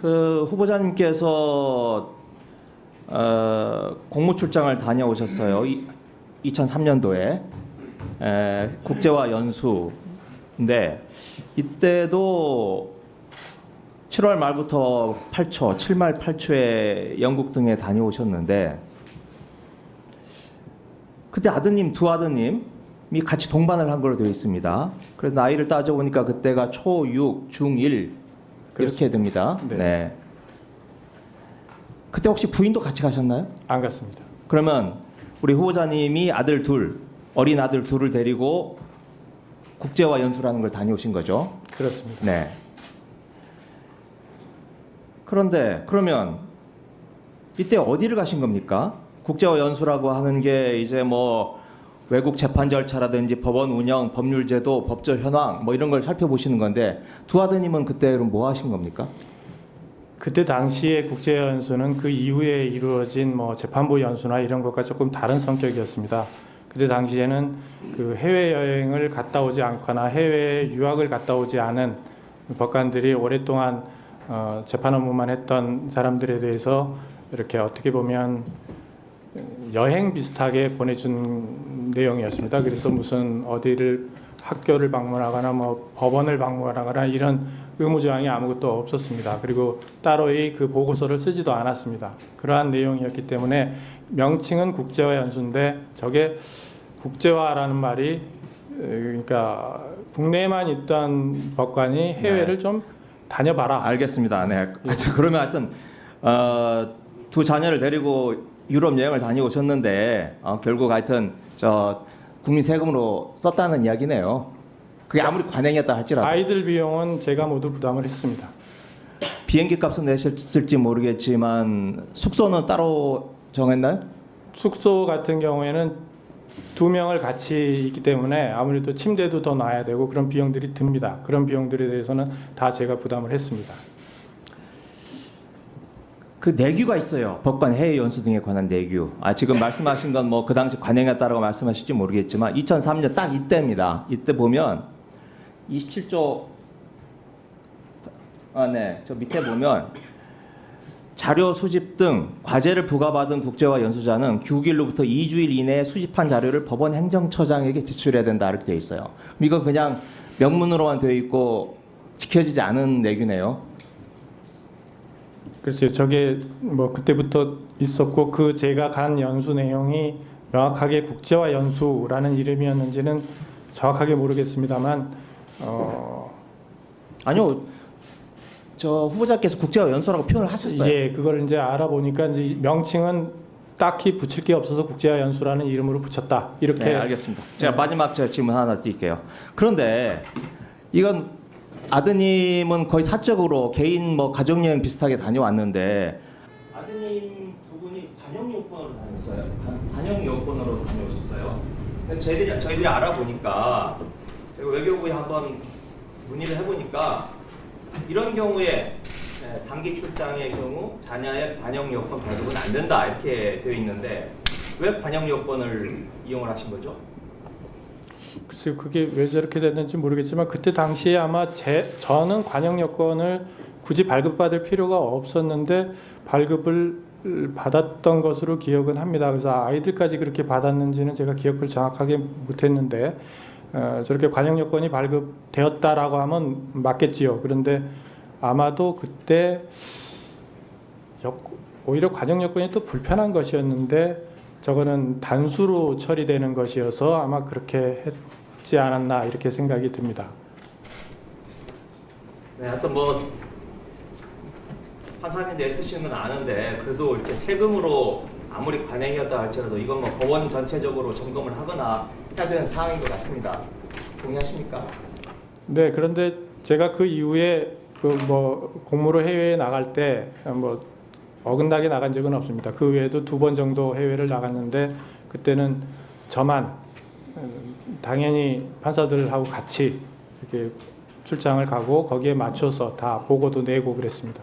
그 후보자님께서 공무 출장을 다녀오셨어요. 2003년도에 국제화 연수인데 이때도 7월 말부터 8초, 7말 8초에 영국 등에 다녀오셨는데 그때 두 아드님이 같이 동반을 한 걸로 되어 있습니다. 그래서 나이를 따져보니까 그때가 초6, 중1 이렇게 됩니다. 네. 네. 그때 혹시 부인도 같이 가셨나요? 안 갔습니다. 그러면 우리 후보자님이 어린 아들 둘을 데리고 국제화 연수라는 걸 다녀오신 거죠? 그렇습니다. 네. 그런데 그러면 이때 어디를 가신 겁니까? 국제화 연수라고 하는 게 이제 뭐 외국 재판 절차라든지 법원 운영, 법률 제도, 법적 현황 뭐 이런 걸 살펴보시는 건데 두 아드님은 그때 그럼 뭐 하신 겁니까? 그때 당시에 국제 연수는 그 이후에 이루어진 뭐 재판부 연수나 이런 것과 조금 다른 성격이었습니다. 그때 당시에는 그 해외 여행을 갔다 오지 않거나 해외 유학을 갔다 오지 않은 법관들이 오랫동안 재판 업무만 했던 사람들에 대해서 이렇게 어떻게 보면 여행 비슷하게 보내준 내용이었습니다. 그래서 무슨 어디를 학교를 방문하거나 뭐 법원을 방문하거나 이런 의무조항이 아무것도 없었습니다. 그리고 따로의 그 보고서를 쓰지도 않았습니다. 그러한 내용이었기 때문에 명칭은 국제화 연수인데 저게 국제화라는 말이 그러니까 국내에만 있던 법관이 해외를 좀 다녀봐라. 알겠습니다. 네. 하여튼 그러면 하여튼 두 자녀를 데리고 유럽 여행을 다녀오셨는데 결국 하여튼 국민 세금으로 썼다는 이야기네요. 그게 아무리 관행이었다 할지라도 아이들 비용은 제가 모두 부담을 했습니다. 비행기 값은 내셨을지 모르겠지만 숙소는 따로 정했나요? 숙소 같은 경우에는 2명을 같이 있기 때문에 아무래도 침대도 더 놔야 되고 그런 비용들이 듭니다. 그런 비용들에 대해서는 다 제가 부담을 했습니다. 그 내규가 있어요. 법관 해외 연수 등에 관한 내규. 지금 말씀하신 건 뭐 그 당시 관행이었다라고 말씀하실지 모르겠지만 2003년 딱 이때입니다. 이때 보면 27조 네, 저 밑에 보면 자료 수집 등 과제를 부과받은 국제화 연수자는 규길로부터 2주일 이내에 수집한 자료를 법원 행정처장에게 제출해야 된다 이렇게 되어 있어요. 이건 그냥 명문으로만 되어 있고 지켜지지 않은 내규네요. 글쎄요, 저게 뭐 그때부터 있었고 그 제가 간 연수 내용이 명확하게 국제화 연수라는 이름이었는지는 정확하게 모르겠습니다만 아니요, 저 후보자께서 국제화 연수라고 표현을 하셨어요. 예, 그걸 이제 알아보니까 이제 명칭은 딱히 붙일 게 없어서 국제화 연수라는 이름으로 붙였다 이렇게. 네, 알겠습니다. 제가 마지막 질문 하나 드릴게요. 그런데 이건 아드님은 거의 사적으로 개인 뭐 가족여행 비슷하게 다녀왔는데 아드님 두 분이 관영 여권으로 다녔어요. 관영 여권으로 다녀오셨어요. 근데 저희들이 알아보니까 외교부에 한번 문의를 해보니까 이런 경우에 단기 출장의 경우 자녀의 관영 여권 발급은 안 된다 이렇게 되어 있는데 왜 관영 여권을 이용을 하신 거죠? 글쎄요, 그게 왜 저렇게 됐는지 모르겠지만 그때 당시에 아마 저는 관영 여권을 굳이 발급받을 필요가 없었는데 발급을 받았던 것으로 기억은 합니다. 그래서 아이들까지 그렇게 받았는지는 제가 기억을 정확하게 못했는데 저렇게 관영 여권이 발급되었다라고 하면 맞겠지요. 그런데 아마도 그때 오히려 관영 여권이 또 불편한 것이었는데 저거는 단수로 처리되는 것이어서 아마 그렇게 했지 않았나 이렇게 생각이 듭니다. 네, 하여튼 뭐 판사님도 애쓰시는 건 아는데 그래도 이렇게 세금으로 아무리 관행이었다 할지라도 이건 뭐 법원 전체적으로 점검을 하거나 해야 되는 사항인 것 같습니다. 동의하십니까? 네, 그런데 제가 그 이후에 그 뭐 공무로 해외에 나갈 때 뭐 어긋나게 나간 적은 없습니다. 그 외에도 2번 정도 해외를 나갔는데 그때는 저만 당연히 판사들하고 같이 이렇게 출장을 가고 거기에 맞춰서 다 보고도 내고 그랬습니다.